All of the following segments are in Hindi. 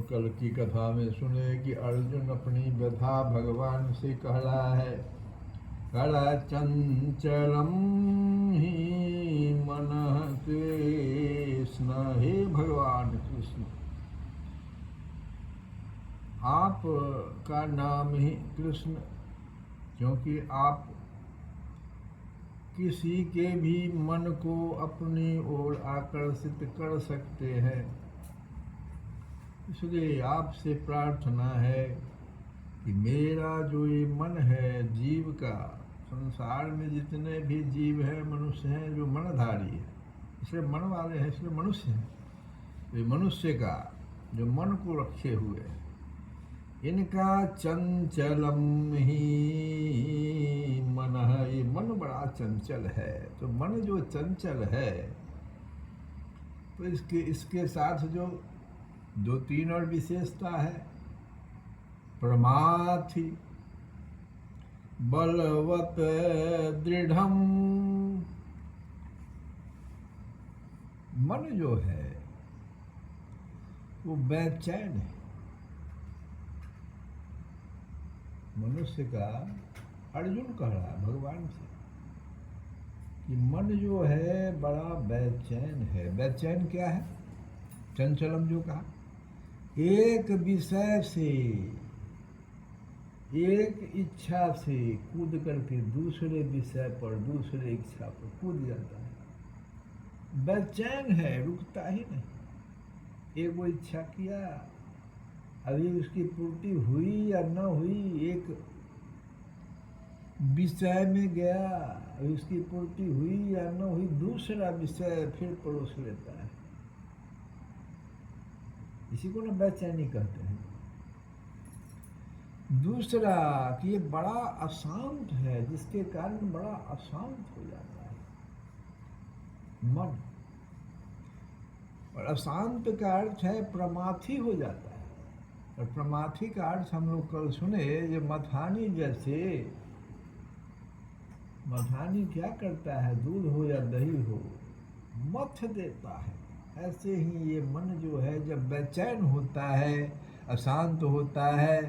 कल की कथा में सुने कि अर्जुन अपनी व्यथा भगवान से कह रहा है। कह चंचलम ही मन कृष्ण, हे भगवान कृष्ण, आप का नाम ही कृष्ण, क्योंकि आप किसी के भी मन को अपनी ओर आकर्षित कर सकते हैं। इसलिए आपसे प्रार्थना है कि मेरा जो ये मन है जीव का, संसार में जितने भी जीव हैं मनुष्य हैं जो मनधारी है, इसलिए मन वाले हैं, इसलिए मनुष्य हैं। ये मनुष्य का जो मन को रखे हुए है, इनका चंचलम ही मन है। ये मन बड़ा चंचल है। तो मन जो चंचल है, तो इसके साथ जो दो तीन और विशेषता है। प्रमाथि बलवत दृढ़म। मन जो है वो बेचैन है। मनुष्य का अर्जुन कह रहा है भगवान से कि मन जो है बड़ा बेचैन है। बेचैन क्या है? चंचलम जो कहा, एक विषय से, एक इच्छा से कूद करके दूसरे विषय पर, दूसरे इच्छा पर कूद जाता है। बेचैन है, रुकता ही नहीं। एक वो इच्छा किया, अभी उसकी पूर्ति हुई या न हुई, एक विषय में गया, अभी उसकी पूर्ति हुई या न हुई, दूसरा विषय फिर परोस लेता है। इसी को ना बेचैनी कहते हैं। दूसरा कि ये बड़ा अशांत है, जिसके कारण बड़ा अशांत हो जाता है मन। और अशांत का अर्थ है प्रमाथी हो जाता है। और प्रमाथी का अर्थ हम लोग कल सुने, ये मथानी जैसे। मथानी क्या करता है? दूध हो या दही हो, मथ देता है। ऐसे ही ये मन जो है जब बेचैन होता है, अशांत होता है,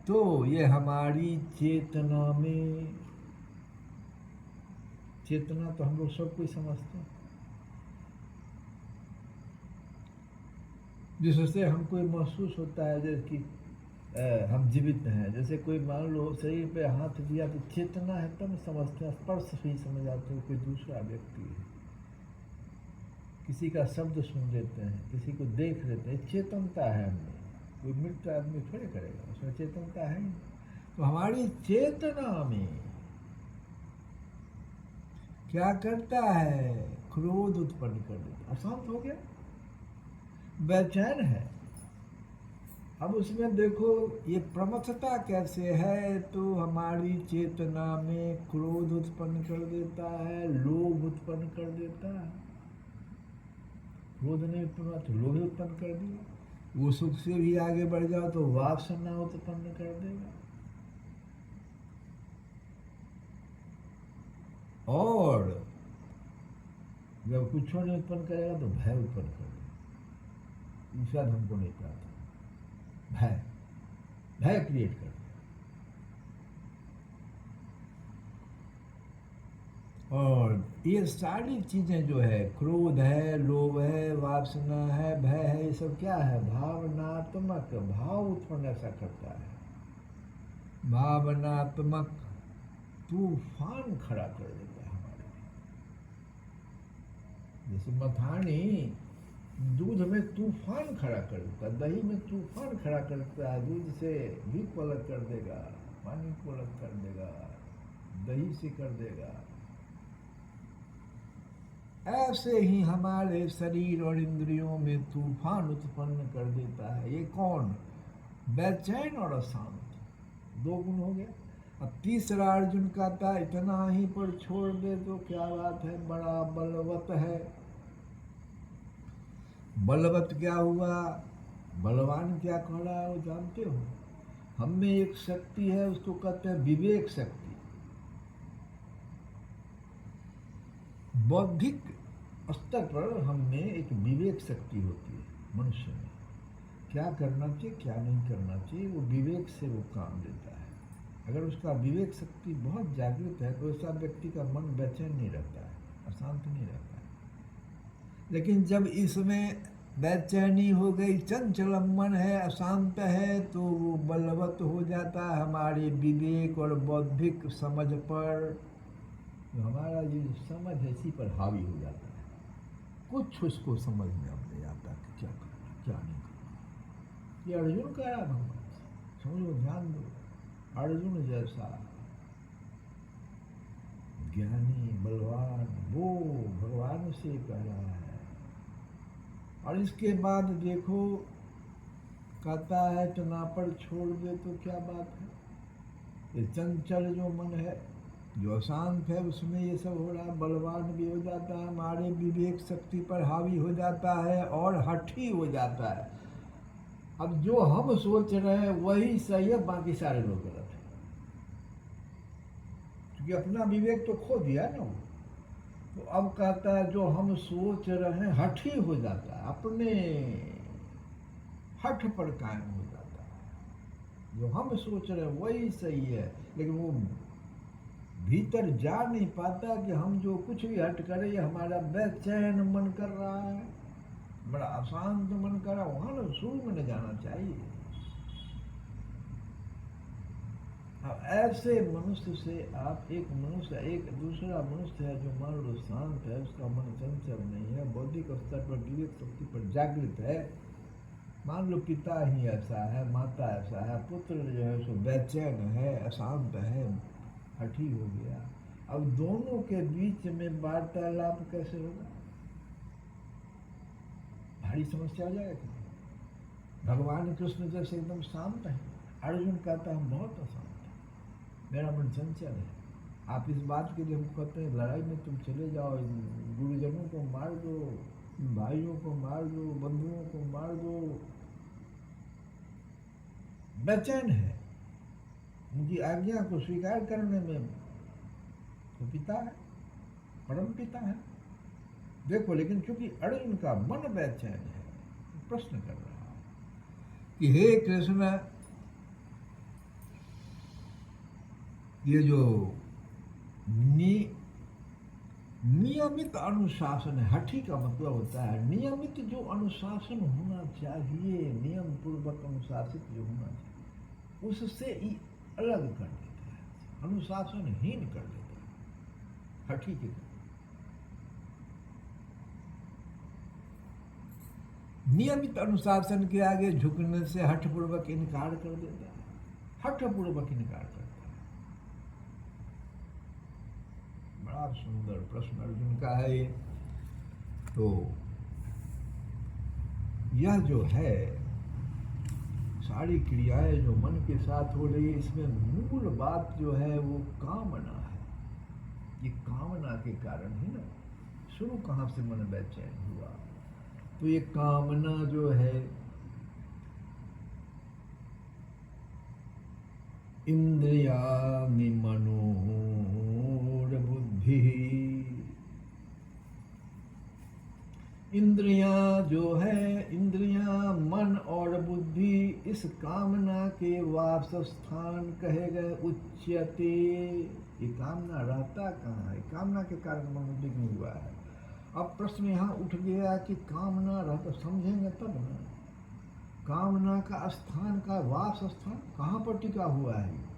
तो ये हमारी चेतना में, चेतना तो हम लोग सब कोई समझते हैं, जिससे हमको महसूस होता है जैसे कि हम जीवित हैं। जैसे कोई मान लो शरीर पे हाथ दिया तो चेतना है, तब समझते हैं, स्पर्श ही समझ आते हो कोई दूसरा व्यक्ति है। किसी का शब्द सुन लेते हैं, किसी को देख लेते हैं, चेतनता है हमें। कोई मृत आदमी थोड़े करेगा, उसमें चेतनता है। तो हमारी चेतना में क्या करता है? क्रोध उत्पन्न कर देता। अशांत हो गया, बेचैन है। अब उसमें देखो ये प्रमथता कैसे है, तो हमारी चेतना में क्रोध उत्पन्न कर देता है, लोभ उत्पन्न कर देता है। क्रोध नहीं उत्पन्न, तो लोभ उत्पन्न कर दिया। वो सुख से भी आगे बढ़ जाओ तो वासना उत्पन्न कर देगा। और जब कुछ नहीं उत्पन्न करेगा तो भय उत्पन्न कर देगा। ईश्वर हमको नहीं प्राप्त, भय क्रिएट कर। और ये सारी चीजें जो है, क्रोध है, लोभ है, वासना है, भय है, ये सब क्या है? भावनात्मक, भाव उत्पन्न ऐसा करता है। भावनात्मक तूफान खड़ा कर देता है हमारे लिए। जैसे मथानी दूध में तूफान खड़ा कर देता है, दही में तूफान खड़ा करता है। दूध से भी पलट कर देगा, पानी को अलग कर देगा, दही से कर देगा। ऐसे ही हमारे शरीर और इंद्रियों में तूफान उत्पन्न कर देता है। ये कौन? बेचैन और अशांत, दो गुण हो गया। अब तीसरा अर्जुन कहता है इतना ही पर छोड़ दे तो क्या बात है, बड़ा बलवत है। बलवत क्या हुआ? बलवान क्या कह रहा है वो जानते हो? हम में एक शक्ति है, उसको कहते हैं विवेक शक्ति। बौद्धिक स्तर पर हम में एक विवेक शक्ति होती है मनुष्य में। क्या करना चाहिए, क्या नहीं करना चाहिए, वो विवेक से वो काम देता है। अगर उसका विवेक शक्ति बहुत जागृत है तो ऐसा व्यक्ति का मन बेचैन नहीं रहता है, अशांत नहीं रहता है। लेकिन जब इसमें बेचैनी हो गई, चंचल मन है, अशांत है, तो वो बलवत हो जाता है हमारे विवेक और बौद्धिक समझ पर। तो हमारा ये समझ है इसी पर हावी हो जाता है। कुछ उसको समझ में अब नहीं आता कि क्या करना, क्या नहीं करना। ये अर्जुन कह रहा भगवान, समझो, ध्यान दो। अर्जुन जैसा ज्ञानी बलवान वो भगवान से कह रहा है। और इसके बाद देखो कहता है तना पर छोड़ दे तो क्या बात है। ये चंचल जो मन है, जो अशांत है, उसमें ये सब हो रहा है। बलवान भी हो जाता है, हमारे विवेक शक्ति पर हावी हो जाता है और हठी हो जाता है। अब जो हम सोच रहे हैं वही सही है, बाकी सारे लोग गलत हैं, क्योंकि अपना विवेक तो खो दिया ना वो। तो अब कहता है जो हम सोच रहे हैं हठी हो जाता है, अपने हठ पर कायम हो जाता है। जो हम सोच रहे हैं वही सही है, लेकिन वो भीतर जा नहीं पाता कि हम जो कुछ भी हट करें, ये हमारा बेचैन मन कर रहा है, बड़ा अशांत मन कर रहा है, वहां ना शुरू में न जाना चाहिए। अब ऐसे मनुष्य से आप एक मनुष्य, एक दूसरा मनुष्य है जो मान लो शांत है, उसका मन चंचल नहीं है, बौद्धिक स्तर पर विवेक शक्ति पर जागृत है, मान लो पिता ही ऐसा है, माता ऐसा है, पुत्र जो है सो बेचैन है, अशांत है, हठी हो गया। अब दोनों के बीच में वार्तालाप कैसे होगा? भारी समस्या हो जाएगा। भगवान कृष्ण जैसे एकदम शांत है, अर्जुन कहता है बहुत अशांत है, मेरा मन चंचल है। आप इस बात के लिए हम कहते हैं लड़ाई में तुम चले जाओ, गुरुजनों को मार दो, भाइयों को मार दो, बंधुओं को मार दो, बेचैन है, उनकी आज्ञा को स्वीकार करने में तो पिता है, परम पिता है। देखो, लेकिन चूंकि अर्जुन का मन बेचैन है, प्रश्न कर रहा है कि हे कृष्ण, ये जो नियमित अनुशासन है, हठी का मतलब होता है नियमित जो अनुशासन होना चाहिए, नियम पूर्वक अनुशासित जो होना चाहिए, उससे ही अलग कर देता है, अनुशासनहीन कर देता है, हठी के। नियमित अनुशासन के आगे झुकने से हठपूर्वक इनकार कर देता है, हठपूर्वक इनकार करता है। बड़ा सुंदर प्रश्न अर्जुन का है ये। तो यह जो है सारी क्रियाएं जो मन के साथ हो रही है, इसमें मूल बात जो है वो कामना है। ये कामना के कारण ही ना शुरू कहाँ से मन बेचैन हुआ। तो ये कामना जो है इंद्रियाणि मनोर बुद्धि, इंद्रियां जो है, इंद्रियां मन और बुद्धि इस कामना के वासस्थान कहे गए उच्यते। ये कामना रहता कहाँ है? कामना के कारण मन विघ्न हुआ है। अब प्रश्न यहाँ उठ गया कि कामना रहता, समझेंगे तब ना। कामना का स्थान का वास स्थान कहाँ पर टिका हुआ है?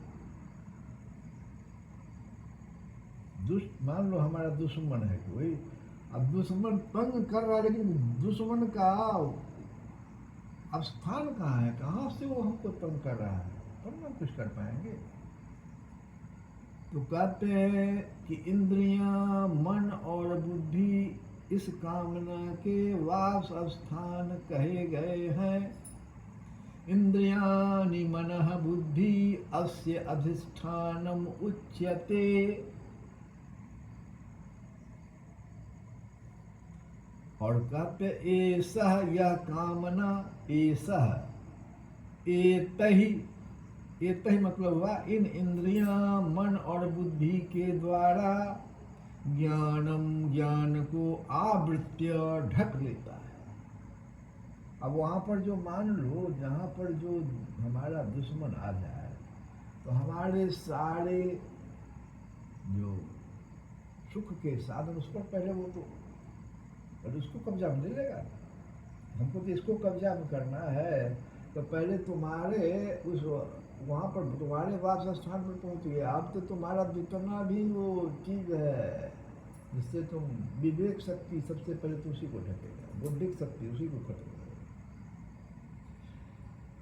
मान लो हमारा दुश्मन है कोई, अब दुश्मन तंग कर रहा है, लेकिन दुश्मन का अब स्थान कहाँ है? कहाँ से वो हमको तंग कर रहा है? तब ना कुछ कर पाएंगे। तो कहते हैं कि इंद्रियां, मन और बुद्धि इस कामना के वास स्थान कहे गए हैं। इंद्रियाणि मनः बुद्धि अस्य अधिष्ठानम उच्यते। और कहते एषः यह कामना, एषः एतहि मतलब हुआ इन इंद्रियां, मन और बुद्धि के द्वारा ज्ञान को आवृत्य ढक लेता है। अब वहाँ पर जो मान लो जहाँ पर जो हमारा दुश्मन आ जाए तो हमारे सारे जो सुख के साधन उस पर पहले वो तो उसको कब्जा में ले लेगा। हमको तो इसको कब्जा में करना है, तो पहले तुम्हारे उस वहाँ पर तुम्हारे वास स्थान पर पहुँच गए। अब तो तुम्हारा जितना भी वो चीज़ है जिससे तुम विवेक शक्ति सबसे पहले तो उसी को ढकेगा, बौद्धिक शक्ति उसी को खत्म करेगा।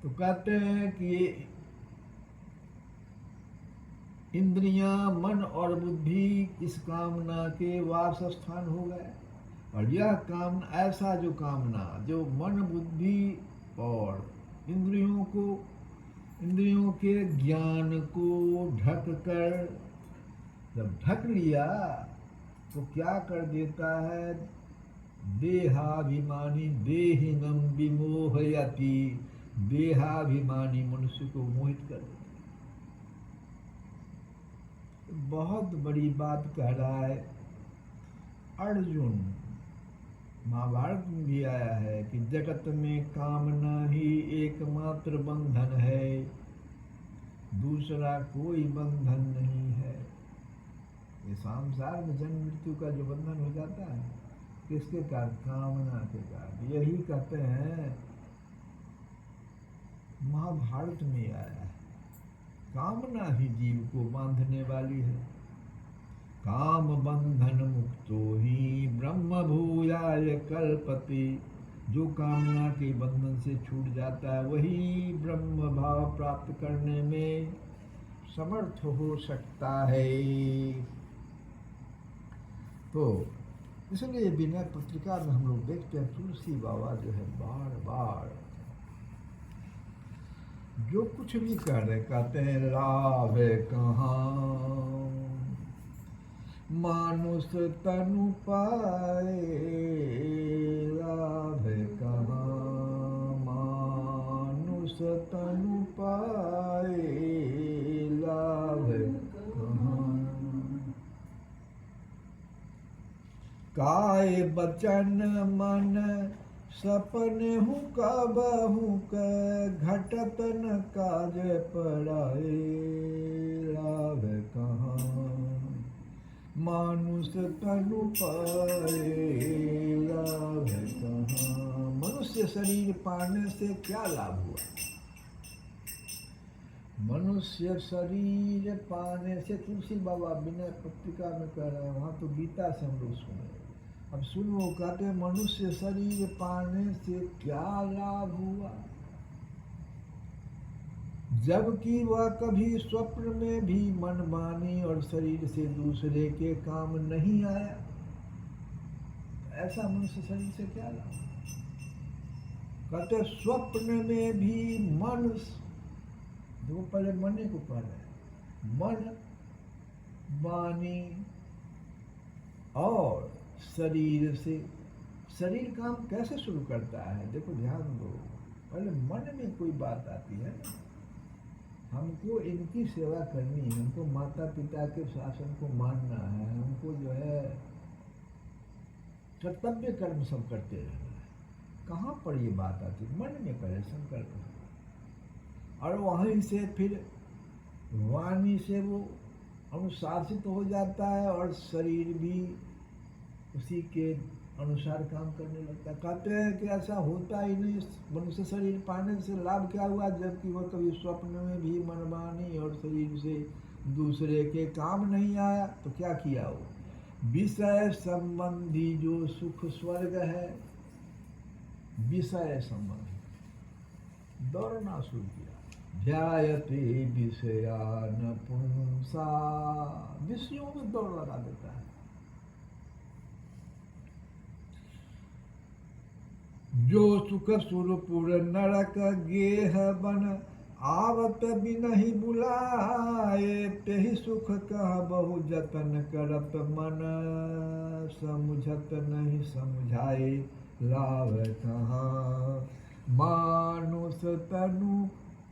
तो कहते हैं कि ये इंद्रियां, मन और बुद्धि इस कामना के वास स्थान हो गए। और यह कामना, ऐसा जो कामना जो मन, बुद्धि और इंद्रियों के ज्ञान को ढक कर, जब ढक लिया तो क्या कर देता है, देहाभिमानी देहिनम विमोहयति, देहाभिमानी मनुष्य को मोहित कर देता है। बहुत बड़ी बात कह रहा है अर्जुन। महाभारत में भी आया है कि जगत में कामना ही एकमात्र बंधन है, दूसरा कोई बंधन नहीं है। ये संसार में जन्म मृत्यु का जो बंधन हो जाता है, किसके कारण? कामना के कारण। यही कहते हैं, महाभारत में आया है, कामना ही जीव को बांधने वाली है। काम बंधन मुक्तो ही ब्रह्म भूयाय कल्पति, जो कामना के बंधन से छूट जाता है वही ब्रह्म भाव प्राप्त करने में समर्थ हो सकता है। तो इसलिए विनय पत्रिका में हम लोग देखते हैं तुलसी बाबा जो है बार बार जो कुछ भी कह रहे, कहते हैं लाभ कहाँ मानुष तनु पाए, लाभ कहाँ मानुष तनु पाए, लाभ कहाँ काय बचन मन सपने हूँ कबहू घटत न काज पड़ाए, लाभ कहाँ मानुष तनु पाए, लाभ कहाँ। मनुष्य शरीर पाने से क्या लाभ हुआ? मनुष्य शरीर पाने से, तुलसी बाबा विनय पत्रिका में कह रहे हैं, वहाँ तो गीता से हम लोग सुने। अब सुनो, कहते हैं मनुष्य शरीर पाने से क्या लाभ हुआ, जबकि वह कभी स्वप्न में भी मनमानी और शरीर से दूसरे के काम नहीं आया। ऐसा मनुष्य शरीर से क्या लाभ? कहते स्वप्न में भी मन, देखो पहले मने को कह रहे हैं, मन वाणी और शरीर से। शरीर काम कैसे शुरू करता है? देखो ध्यान दो, पहले मन में कोई बात आती है, हमको इनकी सेवा करनी है, हमको माता पिता के शासन को मानना है, हमको जो है कर्तव्य कर्म सब करते रहना है। कहाँ पर ये बात आती है? मन में पहले संकल्प, और वहीं से फिर वाणी से वो अनुशासित हो जाता है और शरीर भी उसी के अनुसार काम करने लगता है। कहते हैं कि ऐसा होता ही नहीं, मनुष्य शरीर पाने से लाभ क्या हुआ, जबकि वह कभी स्वप्न में भी मनमानी और शरीर से दूसरे के काम नहीं आया। तो क्या किया वो? विषय संबंधी जो सुख स्वर्ग है, विषय संबंधी दौड़ना शुरू किया। ध्यायते विषयान पुंसा, विषयों में दौड़ लगा देता है। जो सुख सुरपुर नरक गेह बन, आवत बिनहि बुलाए, तेहि सुख कह बहु जतन करत मन, समुझत नहीं समझाए, लाभ कहाँ मानुष तनु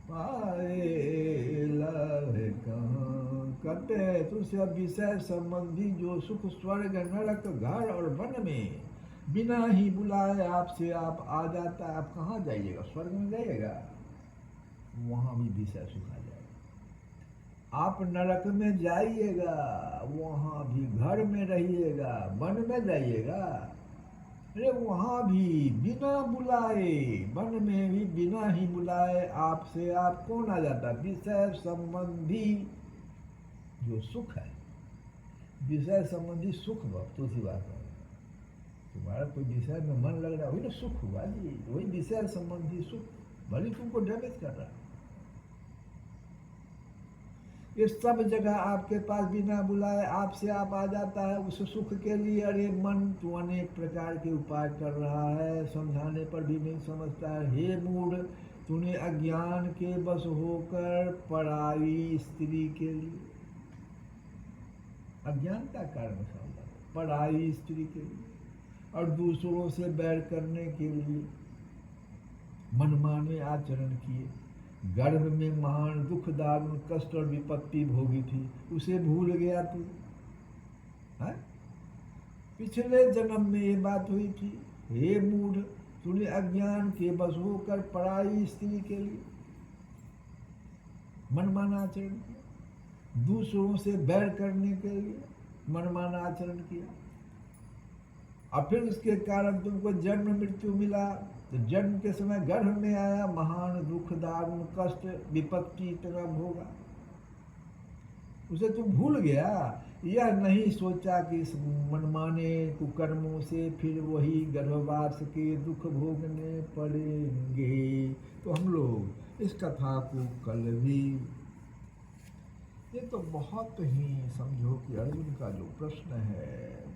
पाए, लाभ कहाँ। कहते तुझसे विषय संबंधी जो सुख स्वर्ग नरक घर और वन में बिना ही बुलाए आपसे आप आ जाता है। आप कहाँ जाइएगा? स्वर्ग में जाइएगा, वहाँ भी विषय सुख आ जाएगा। आप नरक में जाइएगा, वहाँ भी घर में रहिएगा। वन में जाइएगा, अरे वहाँ भी बिना बुलाए, वन में भी बिना ही बुलाए आपसे आप कौन आ जाता है? विषय संबंधी जो सुख है, विषय संबंधी सुख। तुलसी बात है, तुम्हारा कोई विषय में मन लग रहा है, वही ना सुख हुआ जी, वही विषय संबंधी सुख, भले तुमको डैमेज कर रहा है। ये सब जगह आपके पास बिना बुलाए आपसे आप आ जाता है उस सुख के लिए। अरे मन तो अनेक प्रकार के उपाय कर रहा है, समझाने पर भी नहीं समझता है। हे मूढ़, तूने अज्ञान के बस होकर पराई स्त्री के लिए, अज्ञान का कारण समझा, पराई स्त्री के लिए और दूसरों से बैर करने के लिए मनमाने आचरण किए। गर्भ में महान दुख दारुण कष्ट और विपत्ति भोगी थी, उसे भूल गया तू है? पिछले जन्म में ये बात हुई थी। हे मूढ़, तूने अज्ञान के बस होकर पराई स्त्री के लिए मनमाना आचरण किया, दूसरों से बैर करने के लिए मनमाना आचरण किया, और फिर उसके कारण तुमको जन्म मृत्यु मिला। तो जन्म के समय गर्भ में आया, महान दुख दारुण कष्ट विपत्ति इतना भोगा, उसे तुम भूल गया। यह नहीं सोचा कि इस मनमाने कुकर्मों से फिर वही गर्भवास के दुख भोगने पड़ेंगे। तो हम लोग इस कथा को कल भी, ये तो बहुत ही समझो कि अर्जुन का जो प्रश्न है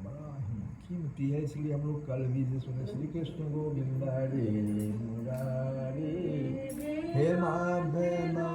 बड़ा ही कीमती है, इसलिए हम लोग कल भी से सुने श्री कृष्ण गोविंद हरे मुरारे हे माधव।